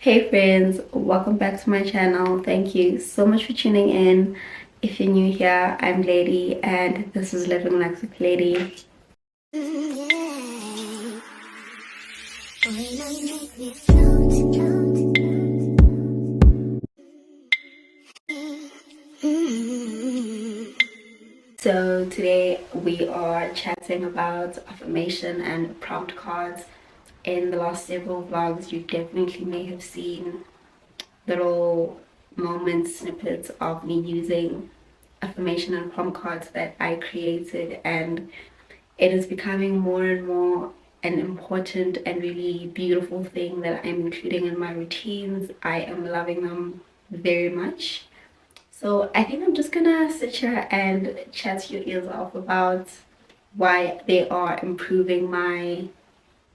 Hey friends, welcome back to my channel. Thank you so much for tuning in. If you're new here, I'm Ledi and this is Living Luxe with Ledi. So today we are chatting about affirmation and prompt cards. In the last several vlogs, you definitely may have seen little moments, snippets of me using affirmation and prompt cards that I created, and it is becoming more and more an important and really beautiful thing that I'm including in my routines. I am loving them very much. So I think I'm just gonna sit here and chat your ears off about why they are improving my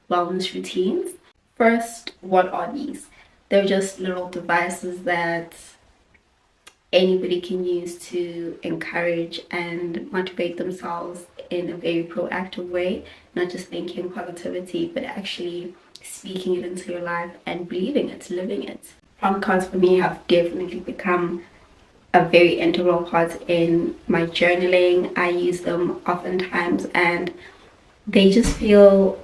wellness routines. First, what are these? They're just little devices that anybody can use to encourage and motivate themselves in a very proactive way, not just thinking positivity, but actually speaking it into your life and believing it, living it. Prompt cards for me have definitely become a very integral part in my journaling. I use them oftentimes and they just feel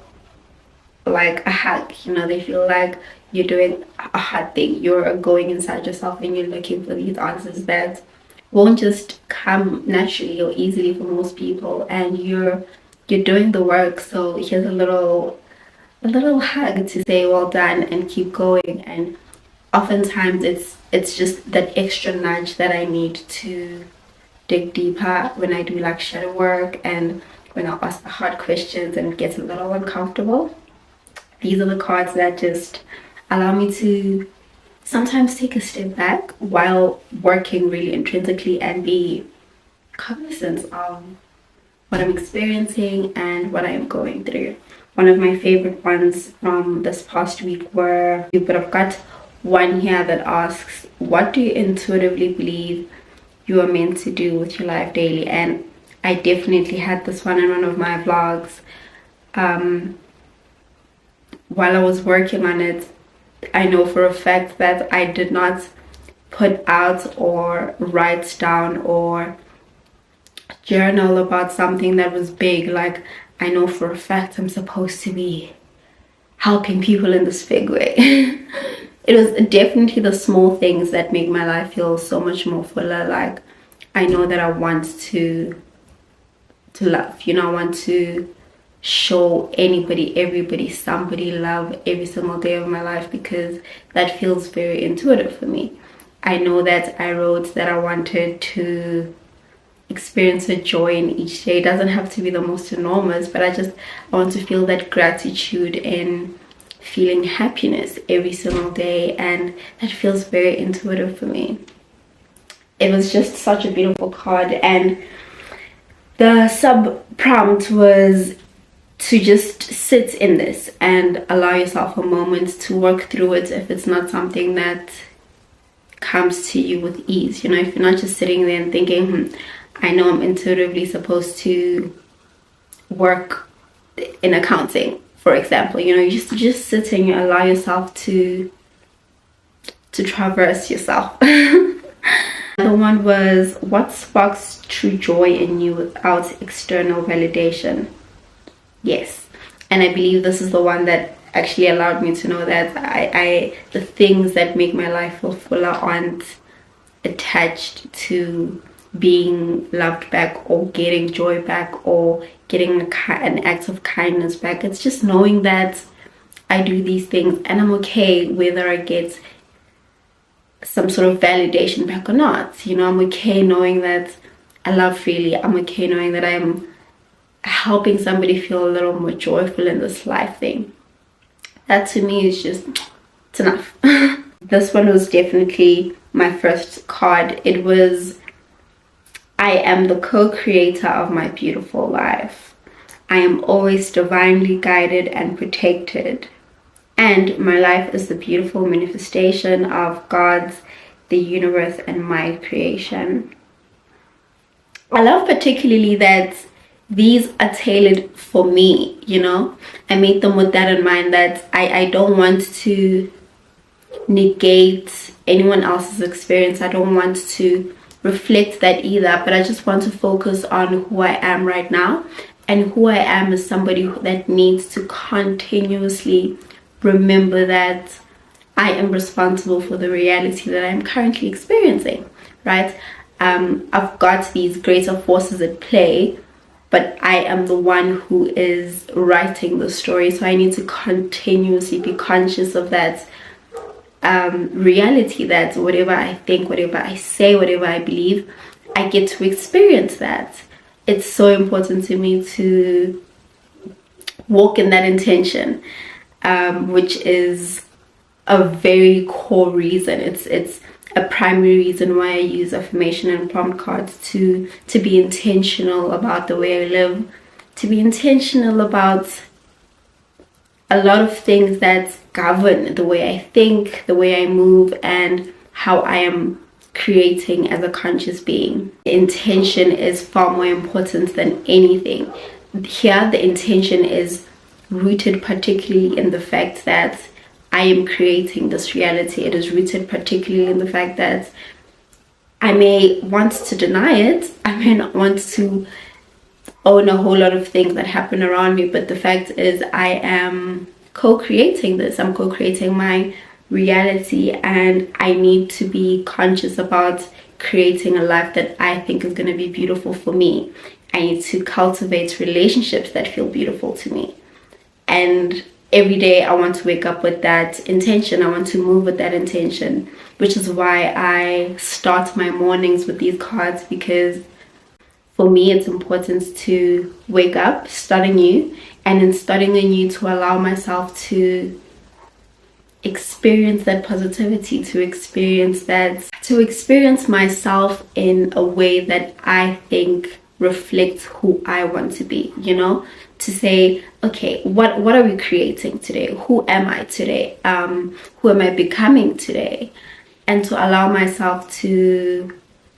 like a hug, they feel like you're doing a hard thing. You're going inside yourself and you're looking for these answers that won't just come naturally or easily for most people, and you're doing the work. So here's a little hug to say well done and keep going. And oftentimes it's just that extra nudge that I need to dig deeper when I do like shadow work and when I ask the hard questions and it gets a little uncomfortable. These are the cards that just allow me to sometimes take a step back while working really intrinsically and be cognizant of what I'm experiencing and what I am going through. One of my favorite ones from this past week were, but I've got one here that asks, what do you intuitively believe you are meant to do with your life daily? And I definitely had this one in one of my vlogs. While I was working on it, I know for a fact that I did not put out or write down or journal about something that was big. Like, I know for a fact I'm supposed to be helping people in this big way. It was definitely the small things that make my life feel so much more fuller. Like, I know that I want to love, I want to show anybody, everybody, somebody love every single day of my life, because that feels very intuitive for me. I know that I wrote that I wanted to experience a joy in each day. It doesn't have to be the most enormous, but I want to feel that gratitude and feeling happiness every single day, and that feels very intuitive for me. It was just such a beautiful card, and the sub prompt was to just sit in this and allow yourself a moment to work through it if it's not something that comes to you with ease. If you're not just sitting there and thinking, I know I'm intuitively supposed to work in accounting, for example, you just sitting, you allow yourself to traverse yourself. The one was, what sparks true joy in you without external validation? Yes, and I believe this is the one that actually allowed me to know that the things that make my life feel fuller aren't attached to being loved back or getting joy back or getting an act of kindness back. It's just knowing that I do these things and I'm okay whether I get some sort of validation back or not. I'm okay knowing that I love freely. I'm okay knowing that I'm helping somebody feel a little more joyful in this life thing. That to me is just, it's enough. This one was definitely my first card. It was, I am the co-creator of my beautiful life. I am always divinely guided and protected, and my life is the beautiful manifestation of God's, the universe, and my creation. I love particularly that these are tailored for me. I made them with that in mind, that I don't want to negate anyone else's experience. I don't want to reflect that either, but I just want to focus on who I am right now. And who I am is somebody that needs to continuously remember that I am responsible for the reality that I'm currently experiencing, right? I've got these greater forces at play, but I am the one who is writing the story. So I need to continuously be conscious of that reality, that whatever I think, whatever I say, whatever I believe, I get to experience that. It's so important to me to walk in that intention, which is a very core reason. It's a primary reason why I use affirmation and prompt cards, to be intentional about the way I live, to be intentional about a lot of things that govern the way I think, the way I move, and how I am creating as a conscious being. The intention is far more important than anything. Here, the intention is rooted particularly in the fact that I am creating this reality. It is rooted particularly in the fact that I may want to deny it. I may not want to own a whole lot of things that happen around me, but the fact is I am co-creating this. I'm co-creating my reality, and I need to be conscious about creating a life that I think is going to be beautiful for me. I need to cultivate relationships that feel beautiful to me, and every day I want to wake up with that intention. I want to move with that intention, which is why I start my mornings with these cards, because for me it's important to wake up, start anew, and in starting anew to allow myself to experience that positivity, to experience myself in a way that I think reflects who I want to be, you know, to say, okay, what are we creating today? Who am I today? Who am I becoming today? And to allow myself to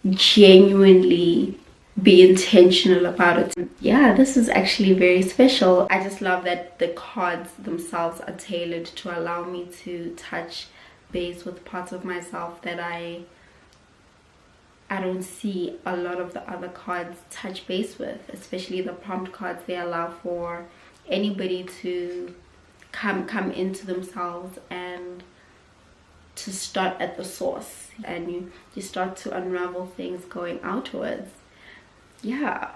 genuinely be intentional about it. Yeah, this is actually very special. I just love that the cards themselves are tailored to allow me to touch base with parts of myself that I don't see a lot of the other cards touch base with, especially the prompt cards. They allow for anybody to come into themselves and to start at the source, and you start to unravel things going outwards. Yeah,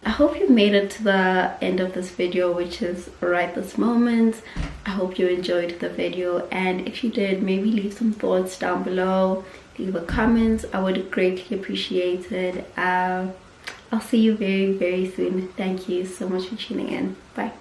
I hope you made it to the end of this video, which is right this moment. I hope you enjoyed the video, and if you did, maybe leave some thoughts down below, leave a comment. I would greatly appreciate it. I'll see you very, very soon. Thank you so much for tuning in. Bye.